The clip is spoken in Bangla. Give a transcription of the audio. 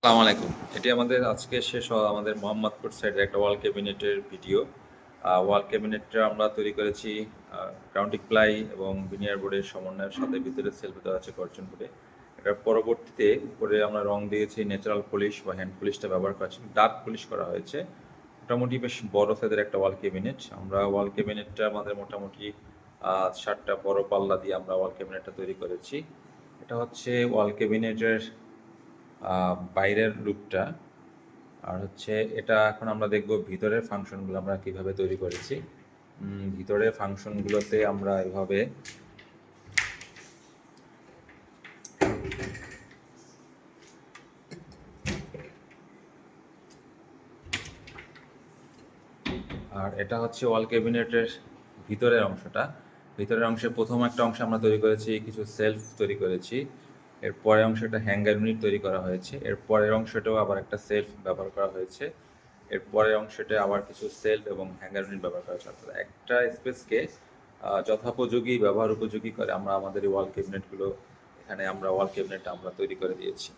আসসালামু আলাইকুম। এটি আমাদের আজকে শেষ হওয়া আমাদের মোহাম্মদপুর সাইডের একটা ওয়াল ক্যাবিনেটের ভিডিও। ওয়াল ক্যাবিনেটটা আমরা তৈরি করেছি গ্রাউন্ডিং প্লাই এবং ভিনিয়ার বোর্ডের সমন্বয়ের সাথে ভিতরে সেলফ দেওয়া আছে গর্জন করে। এটার পরবর্তীতে উপরে আমরা রং দিয়েছি ন্যাচারাল পলিশ বা হ্যান্ড পলিশটা ব্যবহার করেছি। ডার্ক পলিশ করা হয়েছে। মোটামুটি বেশ বড় সাইজের একটা ওয়াল ক্যাবিনেট। আমরা ওয়াল ক্যাবিনেটটা আমাদের মোটামুটি ৭ টা বড় পাল্লা দিয়ে আমরা ওয়াল ক্যাবিনেটটা তৈরি করেছি। এটা হচ্ছে ওয়াল ক্যাবিনেটের বাইরের লুকটা। আর হচ্ছে এটা এখন আমরা দেখব ভিতরের ফাংশনগুলো আমরা কিভাবে তৈরি করেছি। ভিতরের ফাংশনগুলোতে আমরা এভাবে আর এটা হচ্ছে ওয়াল ক্যাবিনেটের ভিতরের অংশটা। ভিতরের অংশে প্রথম একটা অংশ আমরা তৈরি করেছি, কিছু সেলফ তৈরি করেছি। এর পরের অংশটা হ্যাঙ্গার ইউনিট তৈরি করা হয়েছে। এর পরের অংশটাও আবার একটা সেলফ ব্যবহার করা হয়েছে। এর পরের অংশটা আবার কিছু সেলফ এবং হ্যাঙ্গার ইউনিট ব্যবহার করা হয়েছে। অর্থাৎ একটা স্পেসকে যথোপযোগী, ব্যবহার উপযোগী করে আমরা আমাদের এই ওয়াল ক্যাবিনেটগুলো এখানে আমরা ওয়াল ক্যাবিনেটটা আমরা তৈরি করে দিয়েছি।